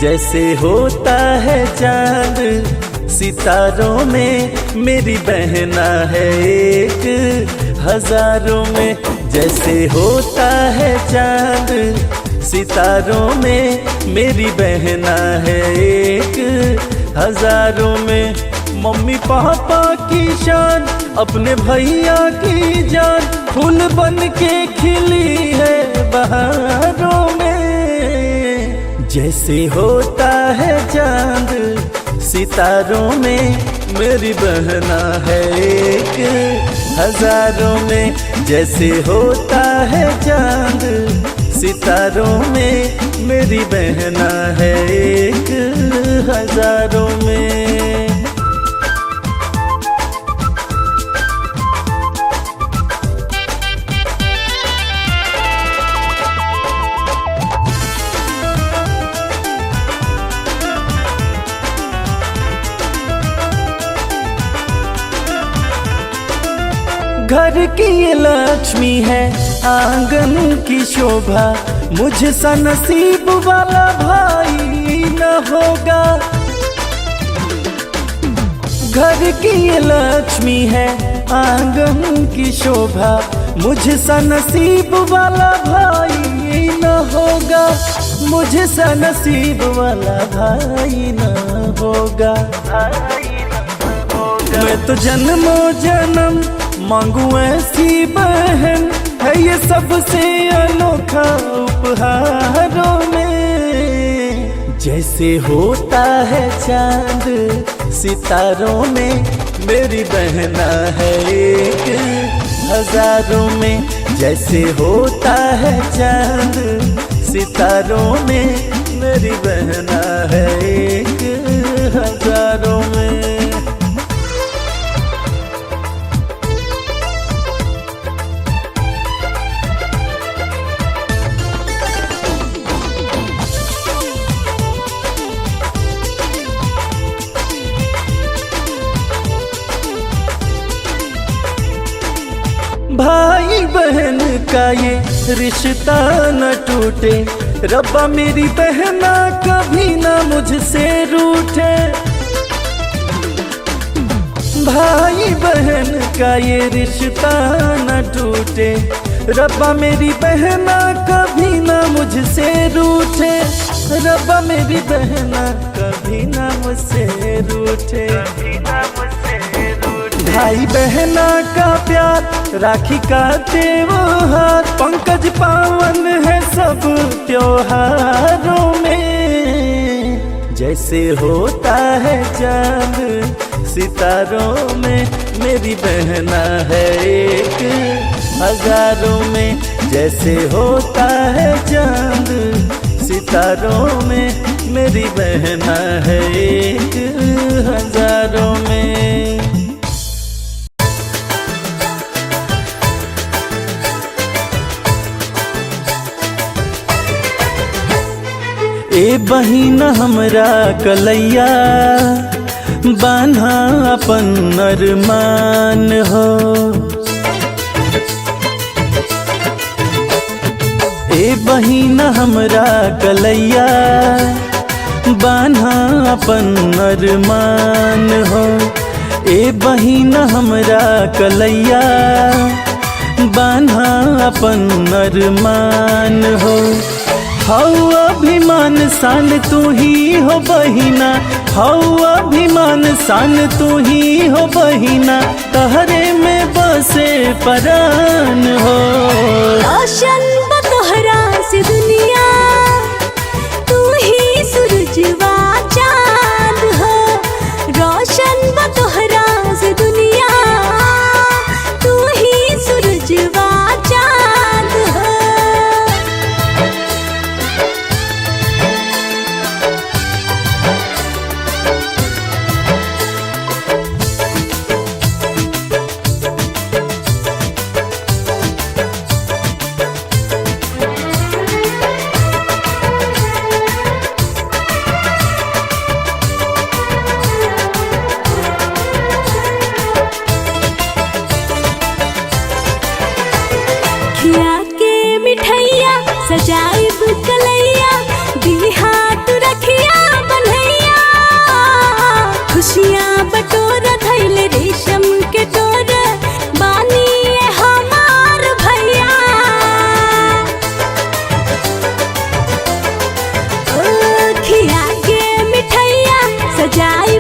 जैसे होता है चांद सितारों में, मेरी बहना है एक हजारों में। जैसे होता है चांद सितारों में, मेरी बहना है एक हजारों में। मम्मी पापा की शान, अपने भैया की जान, फूल बन के खिली है बहारों में। जैसे होता है चांद सितारों में, मेरी बहना है एक हजारों में। जैसे होता है चांद सितारों में, मेरी बहना है एक हजारों में। घर की ये लक्ष्मी है, आंगन की शोभा, मुझसा नसीब वाला भाई न होगा। घर की ये लक्ष्मी है, आंगन की शोभा, मुझसा नसीब वाला भाई न होगा। मुझसा नसीब वाला भाई न होगा। मैं तो जन्मों जन्म मांगू ऐसी बहन, है ये सबसे अनोखा उपहारों में। जैसे होता है चांद सितारों में, मेरी बहना है एक हजारों में। जैसे होता है चांद सितारों में, मेरी बहना है एक हजारों में। भाई बहन का ये रिश्ता न टूटे, रब्बा मेरी बहना कभी ना मुझसे रूठे। भाई बहन का ये रिश्ता न टूटे, रब्बा मेरी बहना कभी ना मुझसे रूठे। रब्बा मेरी बहना कभी ना मुझसे रूठे। भाई बहना का प्यार, राखी का त्योहार, पंकज पावन है सब त्योहारों में। जैसे होता है चांद सितारों में, मेरी बहना है एक हजारों में। जैसे होता है चांद सितारों में, मेरी बहना है एक हजारों में। ए बहिन हमरा कलैया, बान्हा अपन अरमान हो। ए बहिन हमरा कलैया, बान्हा अपन अरमान हो। ए बहिन हमरा कलैया, बान्हा अपन अरमान हो। हौ अभिमान शान तू ही हो बहिना, हौ अभिमान शान तू ही हो बहिना, तहरे में बसे परान हो। रोशन बतोहरा से दुनिया, तू ही सूरजवा चांद हो। रोशन बतोहरा से दुनिया, तू ही सूरजवा चांद हो।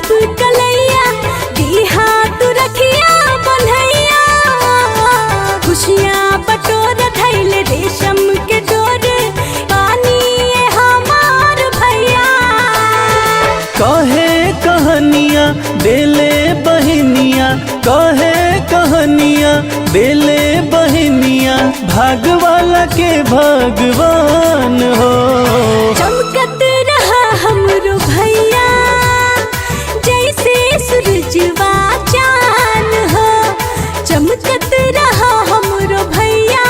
धरब कलैया दी हाथ रखिया बन्हैया खुशियाँ बटोर धैल रेशम के डोर पानी हमार भैया कहे कहानियाँ देले बहनिया कहे कहानियाँ देले बहनिया भाग वाला के भगवान हो चमकत रहा हमरो भैया जैसे सूरजवा चांद हो चमकत रहा हमरो भैया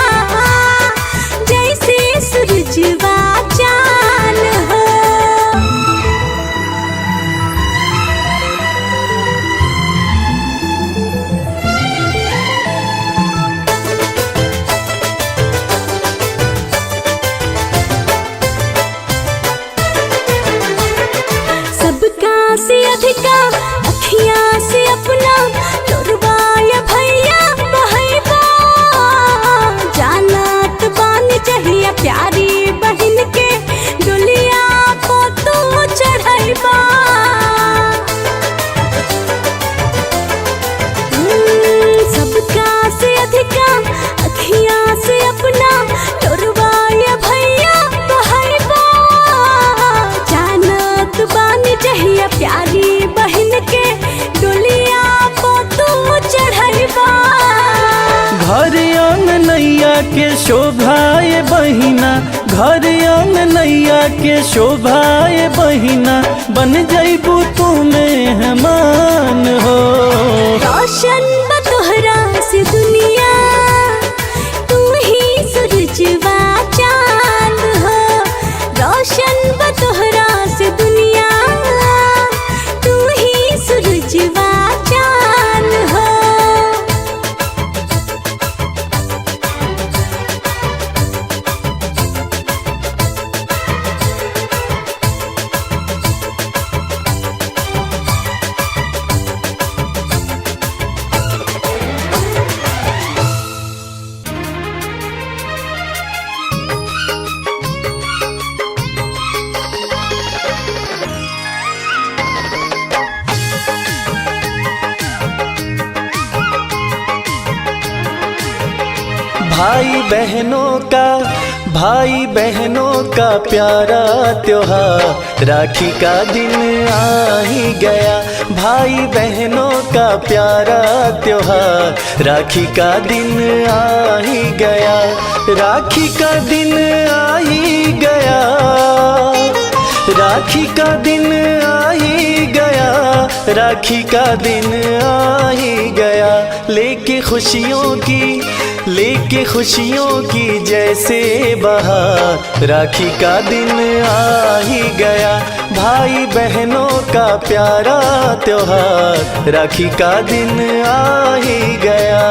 जैसे सूरजवा चांद हो सबका से अधिका अखियाँ से अपना लोरवाया भैया बहैबा जानत बान चाहिए प्यारी बहन के डोलिया को तू चढ़ैबा सबका से अधिका अखियाँ से अपना लोरवाया भैया बहैबा जानत बान चाहिए प्यारी बहन के डोलिया को तू चढ़ैबा घर आंगनैया के शोभाए बहिना घर आंगनैया के शोभाए बहिना बन जैबू तू मेहमान हो रोशन बतोहरा से दुनिया तू ही सूरजवा चांद हो रोशन बतोहरा से दुनिया तू ही सूरजवा चांद हो भाई बहनों का प्यारा त्योहार राखी का दिन आ ही गया भाई बहनों का प्यारा त्योहार राखी का दिन आ ही गया राखी का दिन आ ही गया राखी का दिन आ ही गया राखी का दिन आ ही गया लेके खुशियों की जैसे बहार राखी का दिन आ ही गया भाई बहनों का प्यारा त्योहार राखी का दिन आ ही गया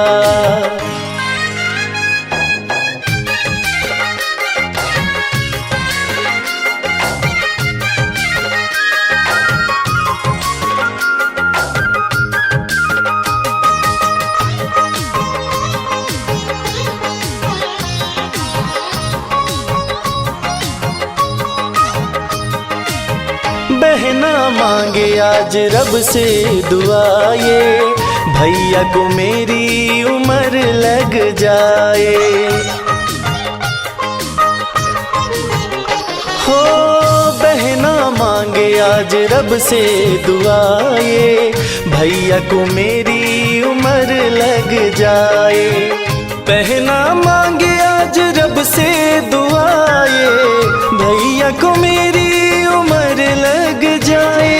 बहना मांगे आज रब से दुआ ये भैया को मेरी उम्र लग जाए हो बहना मांगे आज रब से दुआ ये भैया को मेरी उम्र लग जाए बहना मांगे आज रब से दुआ ये भैया को मेरी उम्र लग जाए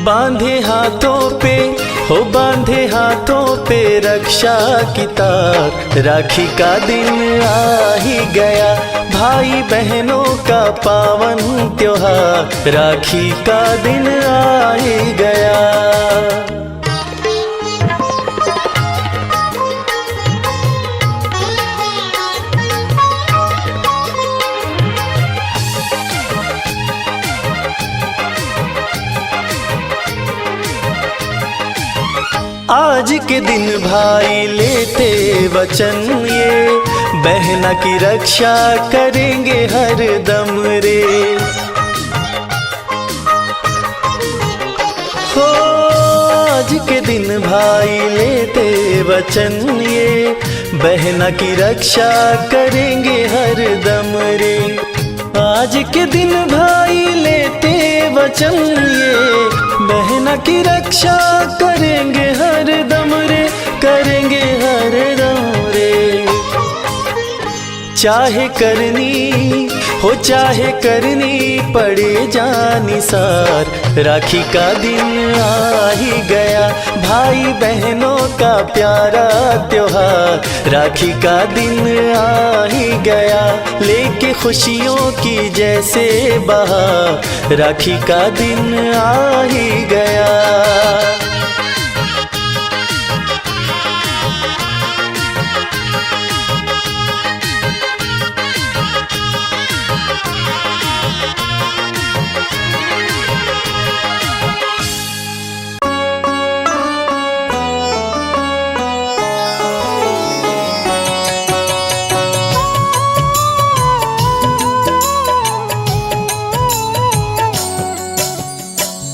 बांधे हाथों पे रक्षा की तार राखी का दिन आ ही गया भाई बहनों का पावन त्योहार राखी का दिन आ ही गया आज के दिन भाई लेते वचन ये बहना की रक्षा करेंगे हर दम रे के दिन भाई लेते वचन ये, बहना की रक्षा करेंगे हर दम रे। आज के दिन भाई लेते वचन ये, बहना की रक्षा करेंगे हर दम रे, करेंगे हर दम रे। चाहे करनी हो चाहे करनी पड़े जानिसार, राखी का दिन आ ही गया, भाई बहनों का प्यारा त्योहार। राखी का दिन आ ही गया, लेके खुशियों की जैसे बहार, राखी का दिन आ ही गया।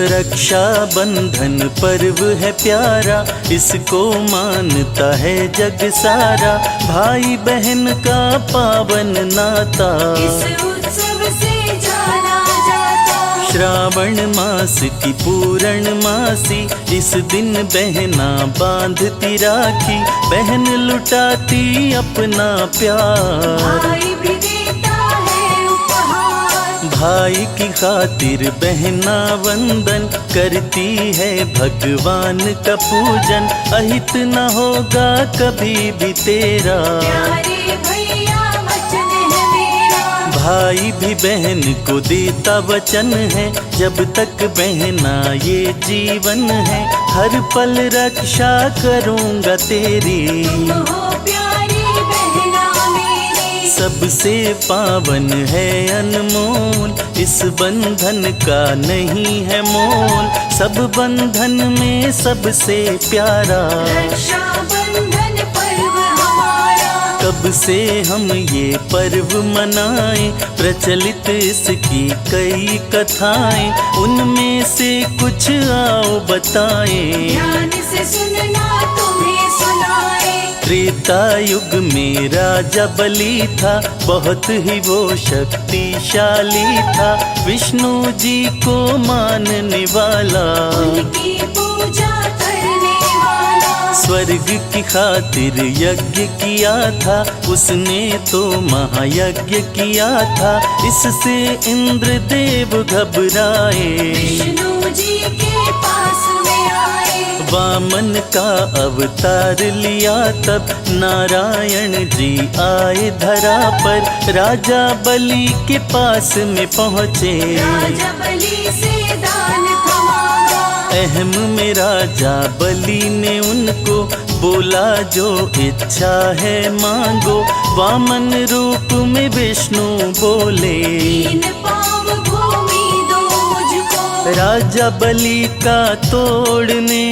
रक्षा बंधन पर्व है प्यारा, इसको मानता है जग सारा, भाई बहन का पावन नाता इस उत्सव से जाना जाता। श्रावण मास की पूर्णमासी, इस दिन बहना बांधती राखी, बहन लुटाती अपना प्यार, भाई भी देता है उपहार। भाई की खातिर बहना वंदन करती है भगवान का पूजन, अहित न होगा कभी भी तेरा, प्यारे भैया वचन है मेरा। भाई भी बहन को देता वचन है, जब तक बहना ये जीवन है, हर पल रक्षा करूँगा तेरी, तुम हो प्यारी बहना मेरी। सबसे पावन है अनमोल, इस बंधन का नहीं है मोल, सब बंधन में सबसे प्यारा, रक्षा बंधन पर्व हमारा। कब से हम ये पर्व मनाएं, प्रचलित इसकी कई कथाएं, उनमें से कुछ आओ बताएं, ध्यान से सुनना तुम्हें सुनाए। त्रेता युग में राजा बलि था, बहुत ही वो शक्तिशाली था, विष्णु जी को मानने वाला, उनकी पूजा करने वाला। स्वर्ग की खातिर यज्ञ किया था, उसने तो महायज्ञ किया था, इससे इंद्र देव घबराए, विष्णु जी के पास में आए। वामन का अवतार लिया तब नारायण जी आए धरा पर, राजा बलि के पास में पहुँचे, राजा बलि से दान था मांगा। अहम में राजा बलि ने उनको बोला जो इच्छा है मांगो, वामन रूप में विष्णु बोले, तीन पाँव भूमि दो मुझको। राजा बलि का तोड़ने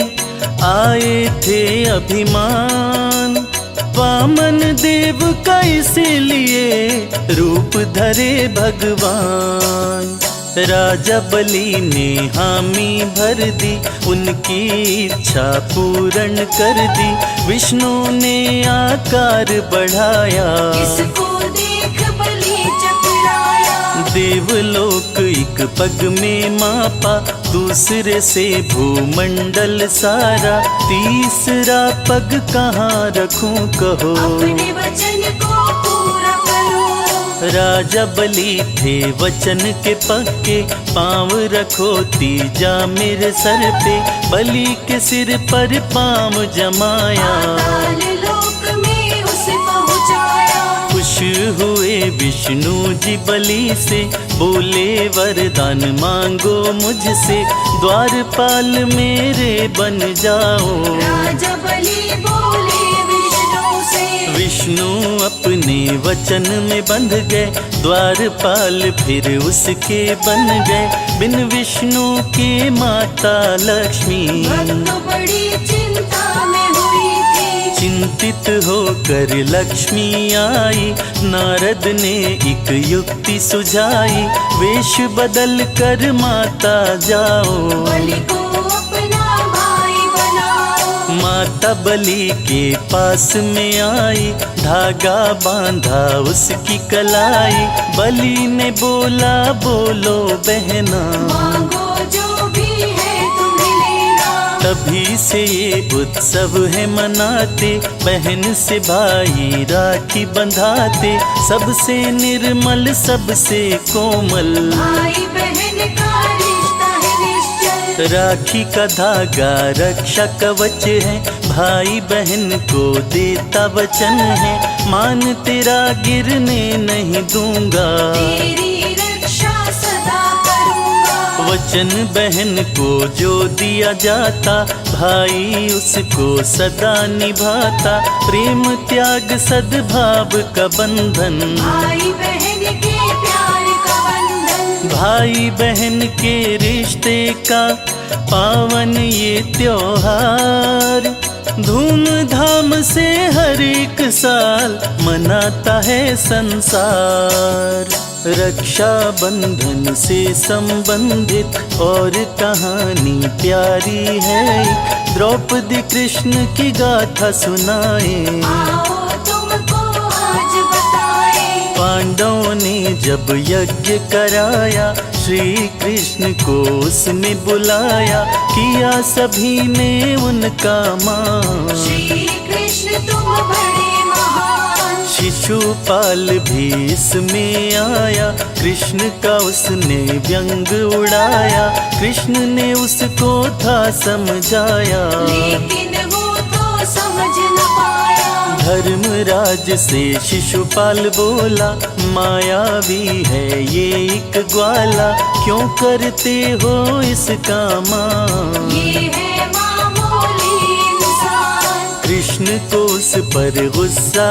आए थे अभिमान, वामन देव का इसीलिए रूप धरे भगवान, राजा बलि ने हामी भर दी, उनकी इच्छा पूर्ण कर दी, विष्णु ने आकार बढ़ाया, इसको देख बलि चकराया। देवलोक एक पग में मापा, दूसरे से भूमंडल सारा, तीसरा पग कहाँ रखूं कहो, अपने वचन को पूरा करो। राजा बलि थे वचन के पक्के, पाँव रखो तीजा मेरे सर पे, बलि के सिर पर पाँव जमाया, पाताल लोक में उसे पहुँचाया। खुश हुए विष्णु जी बलि से, बोले वरदान मांगो मुझसे, द्वारपाल मेरे बन जाओ, राजा बलि बोले विष्णु से। विष्णु अपने वचन में बंध गए, द्वारपाल फिर उसके बन गए, बिन विष्णु के माता लक्ष्मी, भक्त बड़ी चिंता में हुई थी। चिंतित होकर लक्ष्मी आई, नारद ने एक युक्ति सुझाई, वेश बदल कर माता जाओ, बलि को अपना भाई बना। माता बलि के पास में आई, धागा बांधा उसकी कलाई। बलि ने बोला बोलो बहना, मांगो जो भी है तुम्हें लेना। तभी से ये उत्सव है मनाते, बहन से भाई राखी बंधाते। सबसे निर्मल सबसे कोमल, भाई बहन का रिश्ता है निश्चल। राखी का धागा रक्षा कवच है, भाई बहन को देता वचन है। मान तेरा गिरने नहीं दूंगा, तेरी रक्षा सदा करूंगा। वचन बहन को जो दिया जाता, भाई उसको सदा निभाता। प्रेम त्याग सद्भाव का बंधन, भाई बहन के प्यार का बंधन। भाई बहन के रिश्ते का पावन ये त्योहार। धूमधाम से हर एक साल मनाता है संसार। रक्षा बंधन से संबंधित और कहानी प्यारी है। द्रौपदी कृष्ण की गाथा सुनाए, आओ तुमको आज बताए। पांडवों ने जब यज्ञ कराया, श्री कृष्ण को उसमें बुलाया। किया सभी ने उनका मान, श्री कृष्ण तुम बड़े महान। शिशुपाल भी इसमें आया, कृष्ण का उसने व्यंग उड़ाया। कृष्ण ने उसको था समझाया, लेकिन वो तो समझ न पाया। धर्मराज से शिशुपाल बोला, मायावी है ये एक ग्वाला। क्यों करते हो इसका मान, ये है मामूली इंसान। कृष्ण को उस पर गुस्सा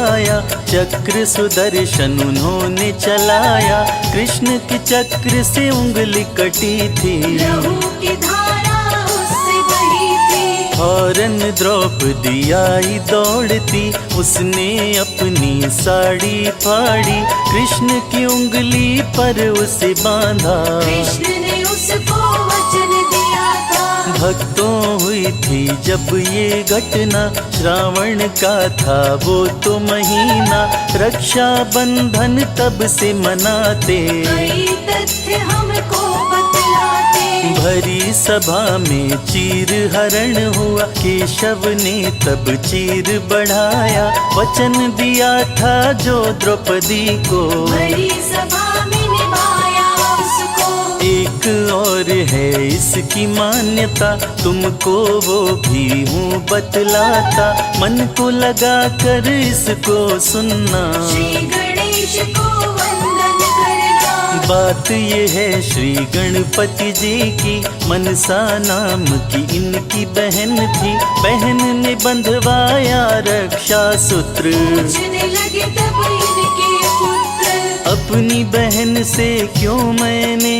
आया। चक्र सुदर्शन उन्होंने चलाया, कृष्ण के चक्र से उंगली कटी थी। लहू की धारा उससे बही थी। फौरन द्रौपदी आई दौड़ती, उसने अपनी साड़ी फाड़ी। कृष्ण की उंगली पर उसे बांधा, कृष्ण ने उसको वचन दिया था। भक्तों हुई थी जब ये घटना, श्रावण का था वो तो महीना। रक्षा बंधन तब से मनाते, कई तथ्य हमको बतलाते। भरी सभा में चीर हरण हुआ, केशव ने तब चीर बढ़ाया। वचन दिया था जो द्रौपदी को, भरी सभा में निभाया उसको। एक और है इसकी मान्यता, तुमको वो भी हूँ बतलाता। मन को लगा कर इसको सुनना, श्री गणेश को वंदन करना। बात ये है श्री गणपति जी की, मनसा नाम की इनकी बहन थी। बहन ने बंधवाया रक्षा सूत्र, पूछने लगे तब इनके पुत्र। अपनी बहन से क्यों मैंने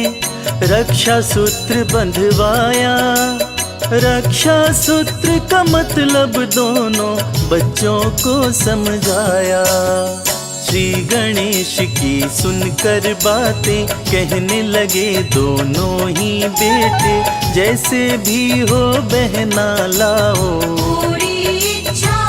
रक्षा सूत्र बंधवाया। रक्षा सूत्र का मतलब दोनों बच्चों को समझाया। श्री गणेश की सुनकर बातें कहने लगे दोनों ही बेटे, जैसे भी हो बहना लाओ, पूरी इच्छा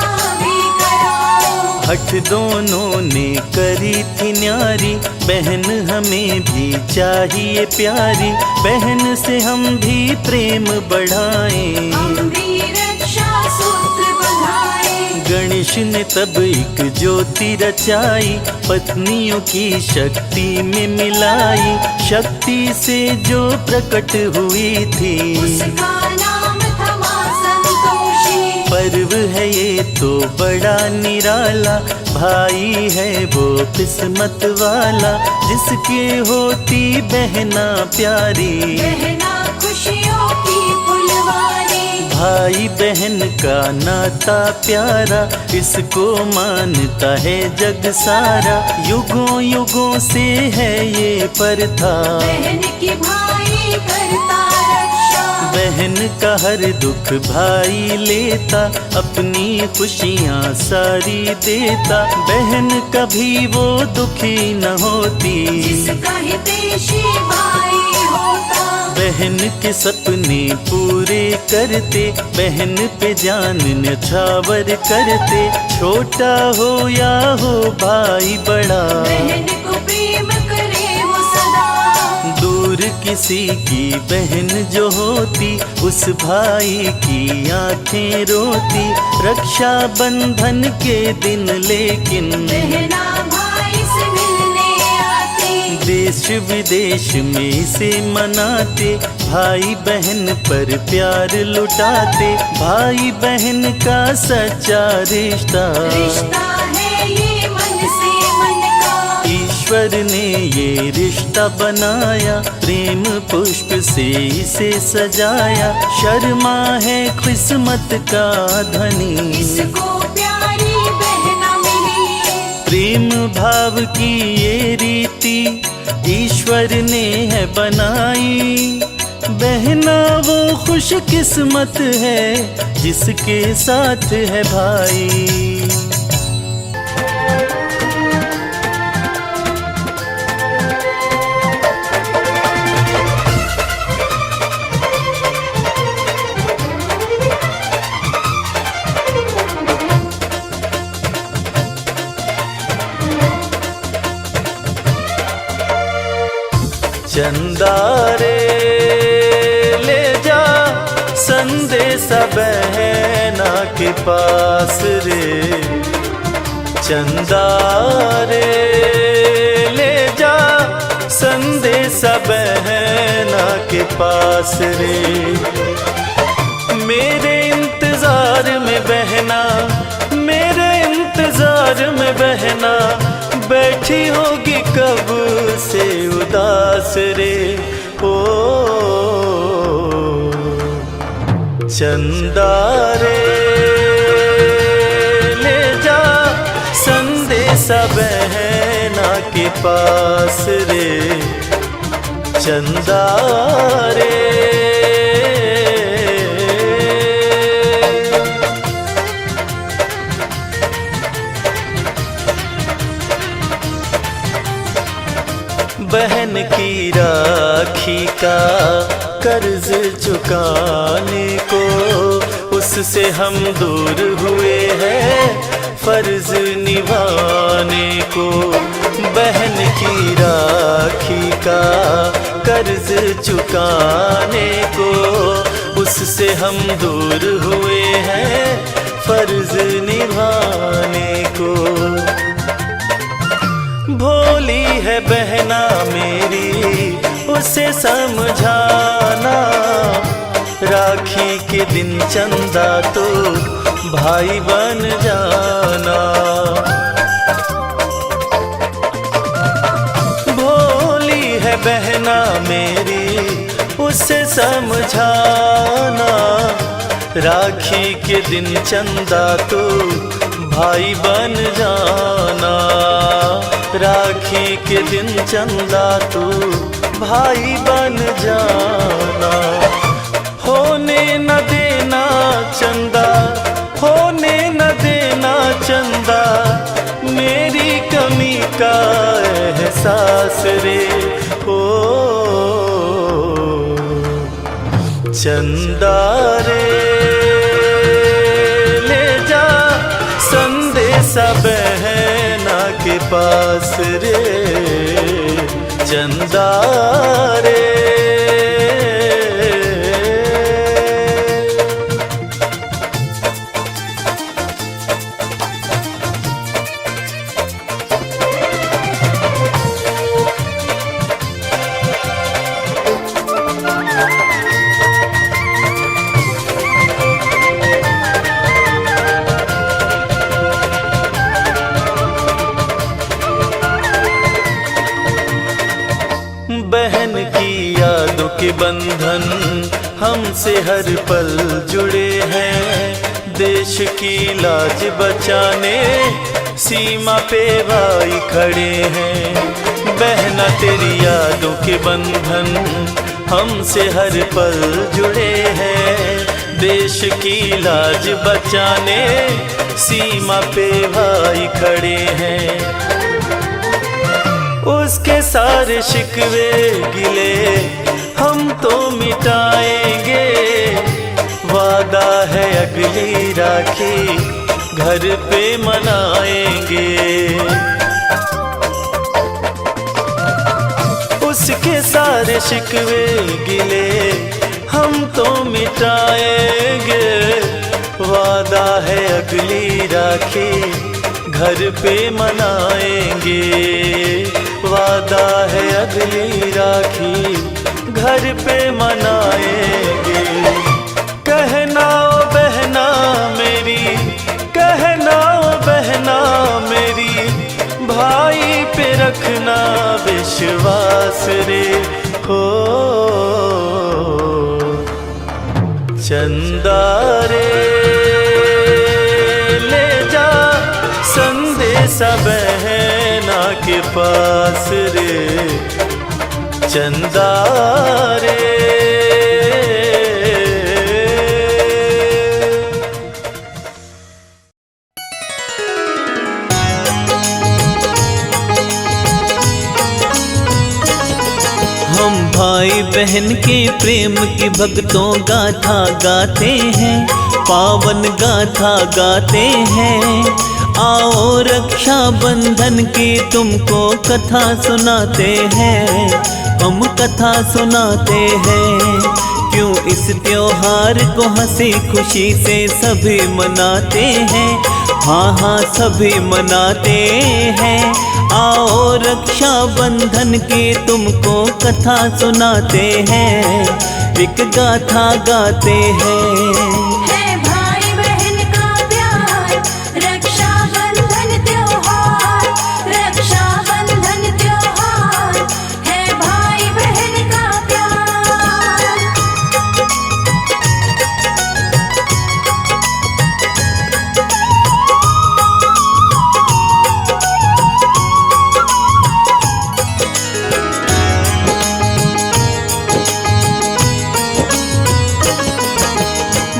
भी कराओ। हठ दोनों ने करी थी न्यारी, बहन हमें भी चाहिए प्यारी। बहन से हम भी प्रेम बढ़ाएं, हम भी रक्षा सूत्र बंधाए। गणेश ने तब एक ज्योति रचाई, पत्नियों की शक्ति में मिलाई। शक्ति से जो प्रकट हुई थी, उसका नाम था मां संतोषी। पर्व है ये तो बड़ा निराला, भाई है वो किस्मत वाला, जिसके होती बहना प्यारी। बहना खुशियों की फुलवारी। भाई बहन का नाता प्यारा, इसको मानता है जग सारा। युगों युगों से है ये प्रथा, बहन की भाई करता रक्षा। बहन का हर दुख भाई लेता, अपनी खुशियाँ सारी देता। बहन कभी वो दुखी न होती, जिसका हितैषी भाई होता। बहन के सपने पूरे करते, बहन पे जान न्यौछावर करते। छोटा हो या हो भाई बड़ा, बहन को प्रेम करे वो सदा। दूर किसी की बहन जो होती, उस भाई की आंखें रोती। रक्षा बंधन के दिन लेकिन बहना भाई से मिलने आते, देश विदेश में इसे मनाते। भाई बहन पर प्यार लुटाते, भाई बहन का सच्चा रिश्ता। रिश्ता है ये मन से मन का, ईश्वर ने ये रिश्ता बनाया, प्रेम पुष्प से इसे सजाया। शर्मा है किस्मत का धनी, इसको प्यारी बहना मिली। प्रेम भाव की ये रीति ईश्वर ने है बनाई। बहना वो खुश किस्मत है जिसके साथ है भाई। चंदा रे ले जा संदेशा बहना के पास रे। चंदा रे ले जा संदेशा बहना के पास रे। मेरे इंतजार में बहना, मेरे इंतजार में बहना बैठी होगी कब से उदास रे। ओ चंदा रे ले जा संदेशा बहना के पास रे। चंदा रे बहन की राखी का कर्ज चुकाने को, उससे हम दूर हुए हैं फर्ज निभाने को। बहन की राखी का कर्ज चुकाने को, उससे हम दूर हुए हैं फर्ज निभाने को। भोली है बहना मेरी उसे समझाना, राखी के दिन चंदा तो भाई बन जाना। भोली है बहना मेरी उसे समझाना, राखी के दिन चंदा तो भाई बन जाना। राखी के दिन चंदा तू भाई बन जाना। होने न देना चंदा, होने न देना चंदा, मेरी कमी का एहसास रे। ओ चंदा रे ले जा संदेशा बहना के पास रे। चंदा रे बहन की यादों के बंधन हमसे हर पल जुड़े हैं। देश की लाज बचाने सीमा पे भाई खड़े हैं। बहना तेरी यादों के बंधन हमसे हर पल जुड़े हैं। देश की लाज बचाने सीमा पे भाई खड़े हैं। उसके सारे शिकवे गिले हम तो मिटाएंगे। वादा है अगली राखी घर पे मनाएंगे। उसके सारे शिकवे गिले हम तो मिटाएंगे। वादा है अगली राखी घर पे मनाएंगे। वादा है अगली राखी घर पे मनाएंगे। कहना ओ बहना मेरी, कहना ओ बहना मेरी, भाई पे रखना विश्वास रे। हो चंदा रे ले जा संदेशा बहना के पास रे। चंदा रे हम भाई बहन के प्रेम की भक्तों गाथा गाते हैं, पावन गाथा गाते हैं। आओ रक्षा बंधन की तुमको कथा सुनाते हैं, हम कथा सुनाते हैं। क्यों इस त्योहार को हंसी खुशी से सभी मनाते हैं, हाँ हाँ सभी मनाते हैं। आओ रक्षा बंधन की तुमको कथा सुनाते हैं, एक गाथा गाते हैं। है भाई बहन का प्यार, रक्षा बंधन त्योहार, रक्षा बंधन त्योहार, है भाई बहन का प्यार।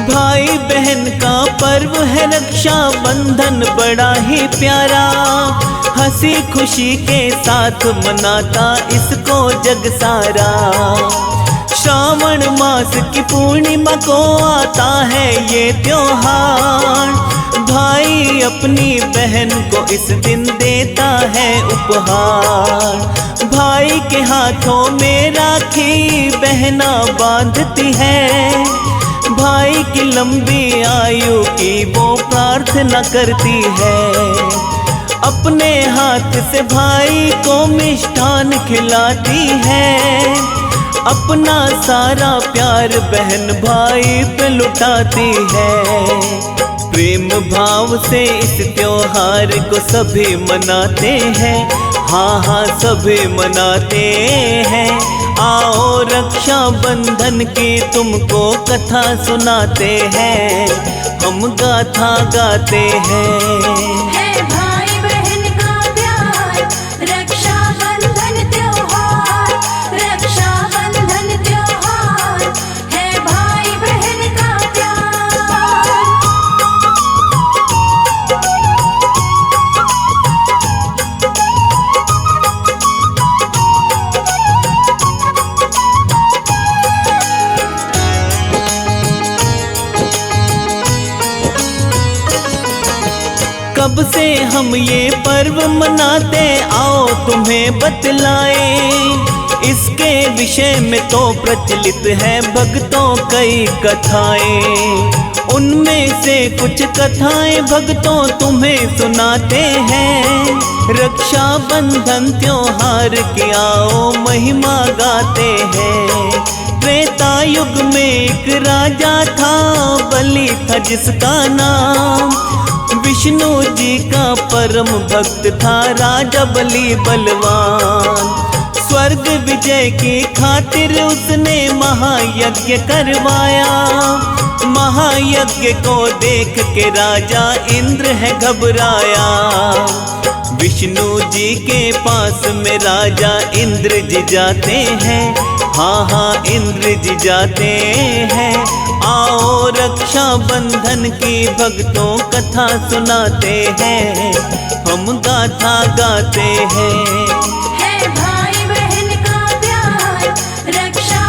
भाई बहन का पर्व है रक्षा बंधन बड़ा ही प्यारा, हंसी खुशी के साथ मनाता इसको जग सारा। श्रावण मास की पूर्णिमा को आता है ये त्योहार, भाई अपनी बहन को इस दिन देता है उपहार। भाई के हाथों में राखी बहना बांधती है, भाई की लंबी आयु की वो प्रार्थना करती है। अपने हाथ से भाई को मिष्ठान खिलाती है, अपना सारा प्यार बहन भाई पे लुटाती है। प्रेम भाव से इस त्योहार को सभी मनाते हैं, हाँ हाँ सभी मनाते हैं। आओ रक्षा बंधन की तुमको कथा सुनाते हैं, हम गाथा गाते हैं। है भाई बहन का प्यार, रक्षा बंधन त्योहार, रक्षा बंधन त्योहार, है भाई बहन का प्यार। कब से हम ये पर्व मनाते आओ तुम्हें बतलाए, इसके विषय में तो प्रचलित है भक्तों कई कथाएं। उनमें से कुछ कथाएं भक्तों तुम्हें सुनाते हैं। रक्षा बंधन त्योहार की आओ महिमा गाते हैं। त्रेता युग में एक राजा था, बलि था जिसका नाम। विष्णु जी का परम भक्त था राजा बलि बलवान। स्वर्ग विजय की खातिर उसने महायज्ञ करवाया। महायज्ञ को देख के राजा इंद्र है घबराया। विष्णु जी के पास में राजा इंद्र जी जाते हैं, हाँ हाँ इंद्र जी जाते हैं। आओ रक्षा बंधन की भक्तों कथा सुनाते हैं, हम गाथा गाते हैं। है भाई बहन का प्यार, रक्षा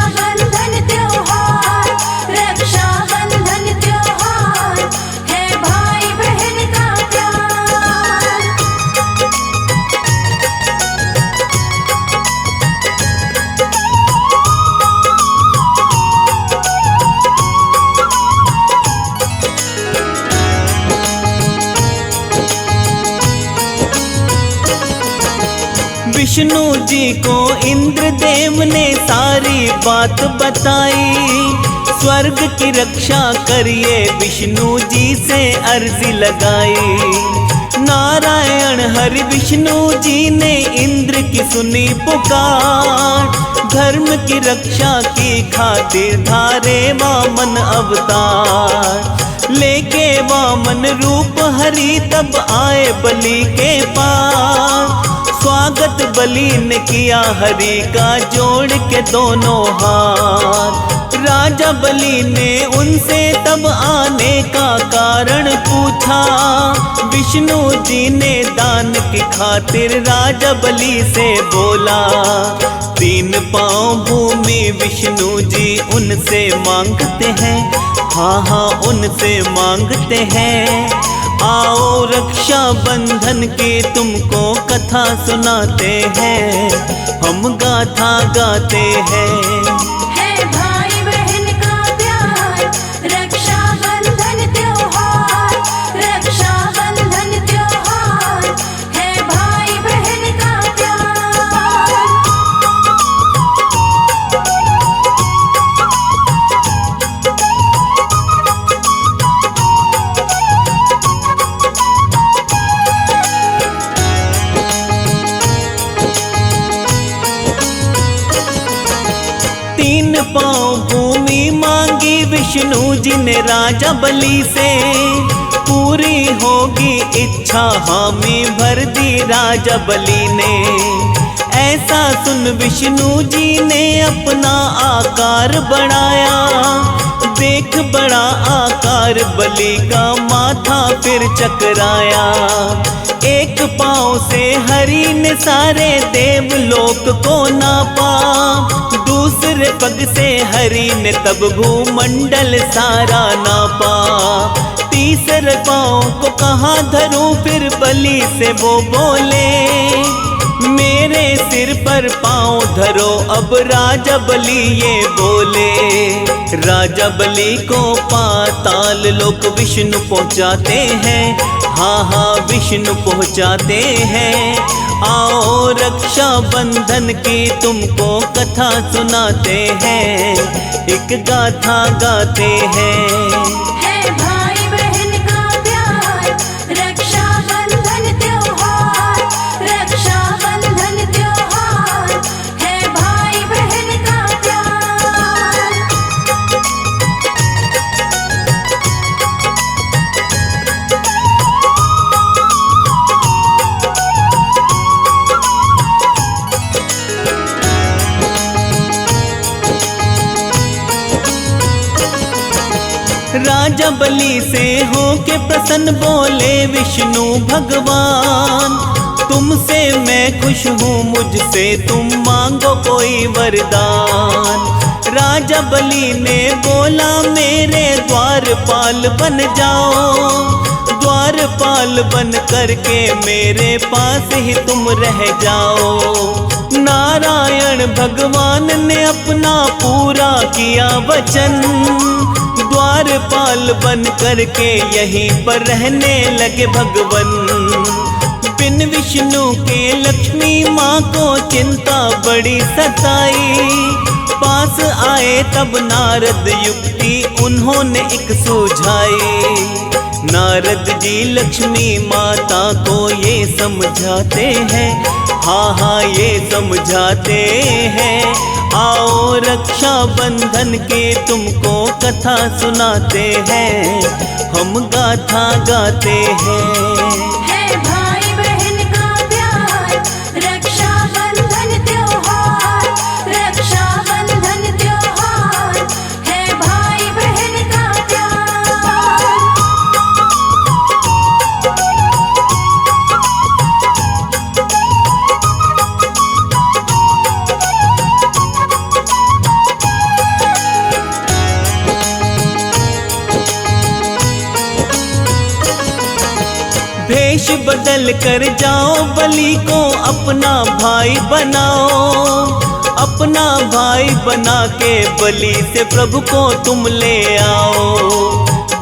विष्णु जी को इंद्रदेव ने सारी बात बताई। स्वर्ग की रक्षा करिए विष्णु जी से अर्जी लगाई। नारायण हरि विष्णु जी ने इंद्र की सुनी पुकार। धर्म की रक्षा की खातिर धारे वामन अवतार। लेके वामन रूप हरि तब आए बलि के पार। स्वागत बलि ने किया हरि का जोड़ के दोनों हाथ। राजा बलि ने उनसे तब आने का कारण पूछा। विष्णु जी ने दान की खातिर राजा बलि से बोला। 3 पाँव भूमि विष्णु जी उनसे मांगते हैं। हाँ हाँ उनसे मांगते हैं। आओ रक्षा बंधन की तुमको कथा सुनाते हैं। हम गाथा गाते हैं। है भाई बहन का प्यार, रक्षा बंधन त्योहार। रक्षा बंधन त्योहार है भाई बहन का प्यार। 3 पाँव भूमि मांगी विष्णु जी ने राजा बलि से। पूरी होगी इच्छा हामी भर दी राजा बलि ने। ऐसा सुन विष्णु जी ने अपना आकार बढ़ाया। देख बड़ा आकार बलि का माथा फिर चकराया। 1 पाँव से हरि ने सारे देवलोक को नापा। दूसरे पग से हरि ने तब भूमंडल सारा नापा। तीसरे पाँव को कहाँ धरूं फिर बलि से वो बोले। मेरे सिर पर पाँव धरो अब राजा बलि ये बोले। राजा बलि को पाताल लोक विष्णु पहुँचाते हैं। हाँ हाँ विष्णु पहुँचाते हैं। आओ रक्षा बंधन की तुमको कथा सुनाते हैं। एक गाथा गाते हैं। है भाई बहन का प्यार, रक्षा बंधन त्योहार। रक्षा बंधन त्योहार है भाई बहन का प्यार। राजा बलि से होके प्रसन्न बोले विष्णु भगवान। तुमसे मैं खुश हूँ मुझसे तुम मांगो कोई वरदान। राजा बलि ने बोला मेरे द्वारपाल बन जाओ। द्वारपाल बन करके मेरे पास ही तुम रह जाओ। नारायण भगवान ने अपना पूरा किया वचन। द्वारपाल बन करके यहीं पर रहने लगे भगवन। बिन विष्णु के लक्ष्मी माँ को चिंता बड़ी सताई। पास आए तब नारद युक्ति उन्होंने एक सुझाई। नारद जी लक्ष्मी माता को ये समझाते हैं। हाँ हाँ ये समझाते हैं। आओ रक्षा बंधन की तुमको कथा सुनाते हैं। हम गाथा गाते हैं। है भाई बहन का प्यार, रक्षा बंधन त्योहार। रक्षा बंधन त्योहार है भाई बहन का प्यार। भेष बदल कर जाओ बलि को अपना भाई बनाओ। अपना भाई बना के बलि से प्रभु को तुम ले आओ।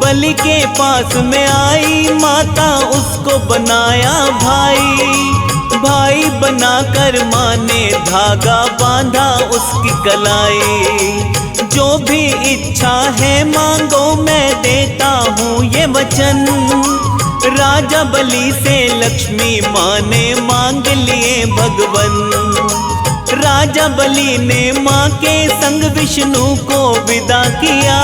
बलि के पास में आई माता उसको बनाया भाई। भाई बनाकर माँ ने धागा बांधा उसकी कलाई। जो भी इच्छा है मांगो मैं देता हूँ ये वचन। राजा बलि से लक्ष्मी माँ ने मांग लिए भगवन। राजा बलि ने माँ के संग विष्णु को विदा किया।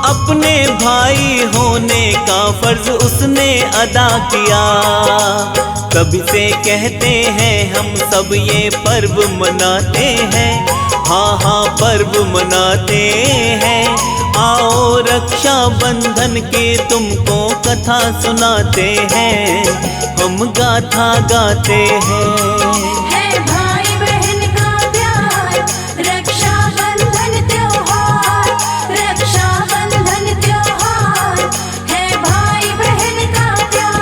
अपने भाई होने का फर्ज उसने अदा किया। तभी से कहते हैं हम सब ये पर्व मनाते हैं। हाँ हाँ पर्व मनाते हैं। आओ रक्षा बंधन के तुमको कथा सुनाते हैं। हम गाथा गाते हैं। है भाई बहन का प्यार, रक्षा बंधन त्योहार, रक्षा बंधन त्योहार, है भाई बहन का प्यार।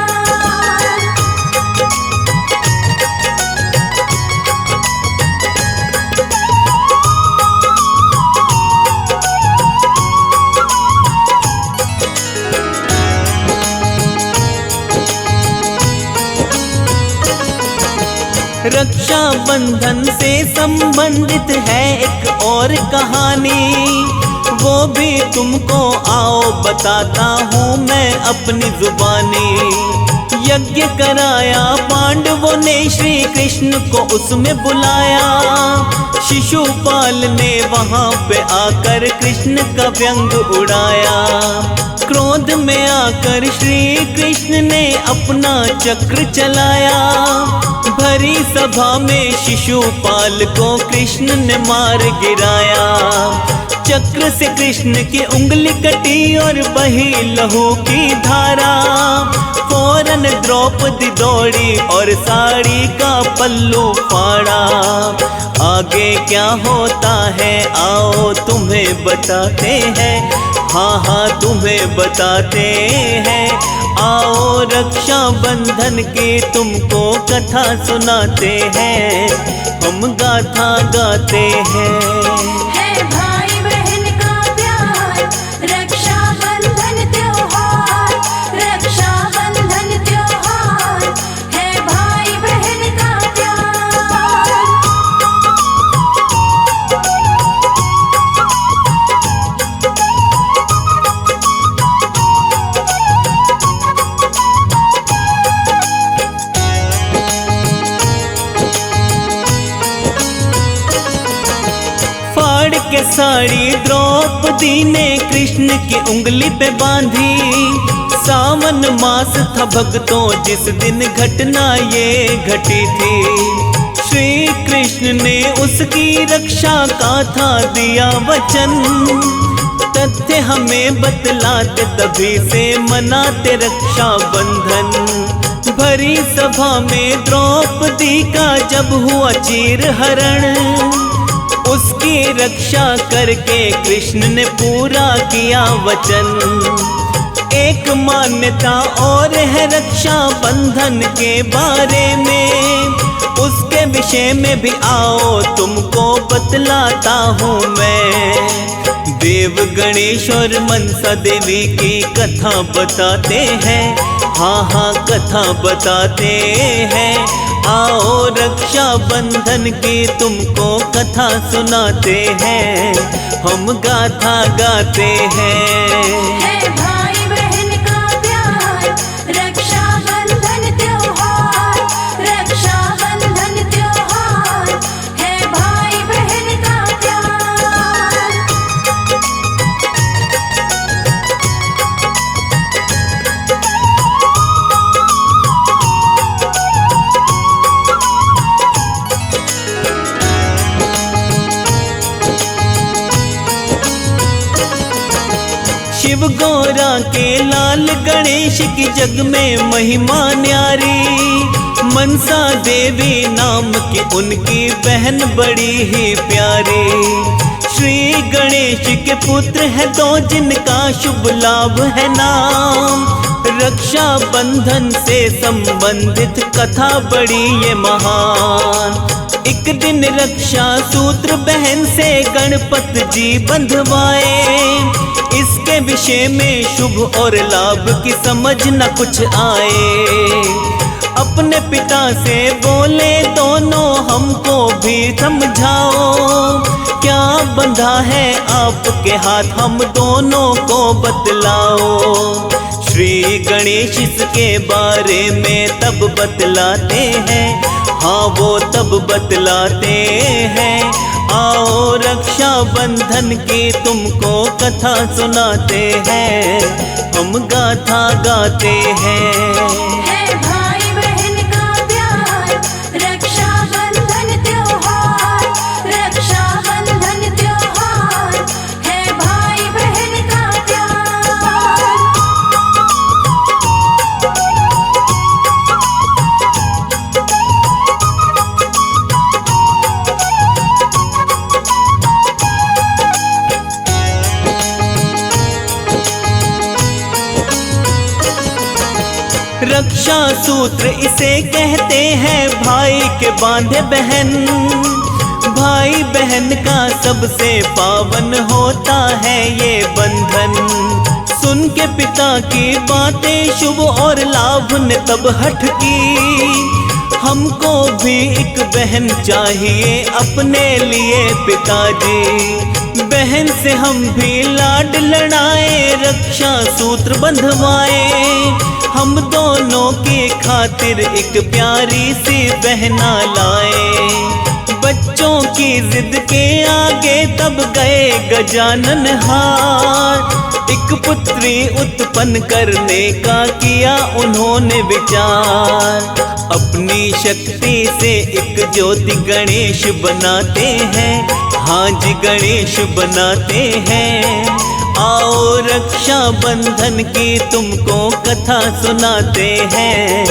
रक्षा बंधन से संबंधित है एक और कहानी। वो भी तुमको आओ बताता हूँ मैं अपनी जुबानी। यज्ञ कराया पांडवों ने श्री कृष्ण को उसमें बुलाया। शिशुपाल ने वहाँ पे आकर कृष्ण का व्यंग उड़ाया। क्रोध में आकर श्री कृष्ण ने अपना चक्र चलाया। भरी सभा में शिशुपाल को कृष्ण ने मार गिराया। चक्र से कृष्ण की उंगली कटी और बही लहू की धारा। फौरन द्रौपदी दौड़ी और साड़ी का पल्लू फाड़ा। आगे क्या होता है आओ तुम्हें बताते हैं। हाँ हाँ तुम्हें बताते हैं। आओ रक्षा बंधन की तुमको कथा सुनाते हैं। हम गाथा गाते हैं। है भाई बहन का प्यार, रक्षा बंधन त्योहार, रक्षा बंधन त्योहार, है भाई बहन का प्यार। फाड़ के साड़ी द्रौपदी ने कृष्ण की उंगली पे बांधी। सावन मास था भक्तों जिस दिन घटना ये घटी थी। श्री कृष्ण ने उसकी रक्षा का था दिया वचन। तथ्य हमें बतलाते तभी से मनाते रक्षा बंधन। भरी सभा में द्रौपदी का जब हुआ चीर हरण। उसकी रक्षा करके कृष्ण ने पूरा किया वचन। एक मान्यता और है रक्षा बंधन के बारे में। उसके विषय में भी आओ तुमको बतलाता हूँ मैं। देव गणेश और मनसा देवी की कथा बताते हैं। हाँ हाँ कथा बताते हैं। आओ रक्षा बंधन की तुमको कथा सुनाते हैं। हम गाथा गाते हैं। है भाई बहन का प्यार, रक्षा बंधन त्योहार, रक्षा बंधन त्योहार, है भाई बहन का प्यार। शिव गौरा के लाल गणेश की जग में महिमा न्यारी। मनसा देवी नाम की उनकी बहन बड़ी ही प्यारी। श्री गणेश के पुत्र है दो जिनका शुभ लाभ है नाम। रक्षा बंधन से संबंधित कथा बड़ी ये महान। एक दिन रक्षा सूत्र बहन से गणपत जी बंधवाए। इसके विषय में शुभ और लाभ की समझ न कुछ आए। अपने पिता से बोले दोनों हमको भी समझाओ, क्या बंधा है आपके हाथ हम दोनों को बतलाओ। श्री गणेश इसके बारे में तब बतलाते हैं, हाँ वो तब बतलाते हैं। आओ रक्षा बंधन की तुमको कथा सुनाते हैं, हम गाथा गाते हैं। है भाई बहन का प्यार, रक्षा बंधन त्योहार, रक्षा बंधन त्योहार, है भाई बहन का प्यार। रक्षा सूत्र इसे कहते हैं, भाई के बांधे बहन। भाई बहन का सबसे पावन होता है ये बंधन। सुन के पिता की बातें शुभ और लाभ ने तब हठ की, हमको भी एक बहन चाहिए अपने लिए पिताजी। बहन से हम भी लाड लड़ाए, रक्षा सूत्र बंधवाए, हम दोनों की खातिर एक प्यारी सी बहना लाए। बच्चों की जिद के आगे तब गए गजानन हार, एक पुत्री उत्पन्न करने का किया उन्होंने विचार। अपनी शक्ति से एक ज्योति गणेश बनाते हैं, हाँ जी गणेश बनाते हैं। आओ रक्षा बंधन की तुमको कथा सुनाते हैं,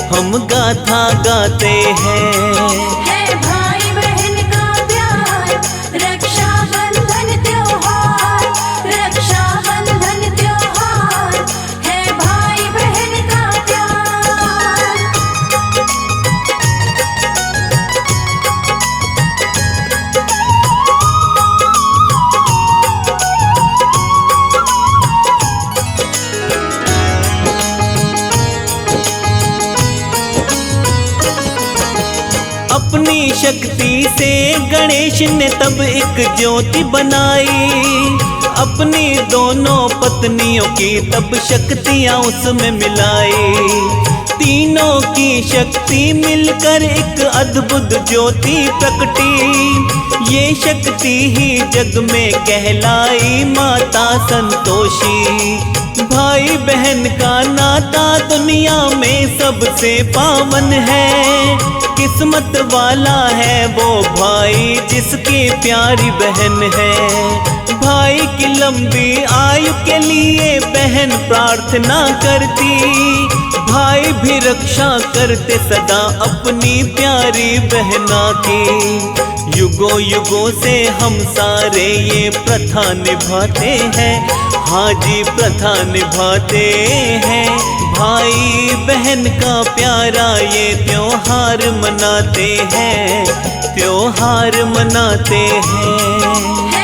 हम गाथा गाते हैं। है भाई बहन का प्यार, रक्षा बंधन त्योहार, रक्षा बंधन त्योहार, है भाई बहन का प्यार। अपनी शक्ति से गणेश ने तब एक ज्योति बनाई, अपनी दोनों पत्नियों की तब शक्तियां उसमें मिलाई। तीनों की शक्ति मिलकर एक अद्भुत ज्योति प्रकटी, ये शक्ति ही जग में कहलाई माता संतोषी। भाई बहन का नाता दुनिया में सबसे पावन है, किस्मत वाला है वो भाई जिसकी प्यारी बहन है। भाई की लंबी आयु के लिए बहन प्रार्थना करती, भाई भी रक्षा करते सदा अपनी प्यारी बहना की। युगों युगों से हम सारे ये प्रथा निभाते हैं, हाँ जी प्रथा निभाते हैं। भाई बहन का प्यारा ये त्योहार मनाते हैं, त्योहार मनाते हैं।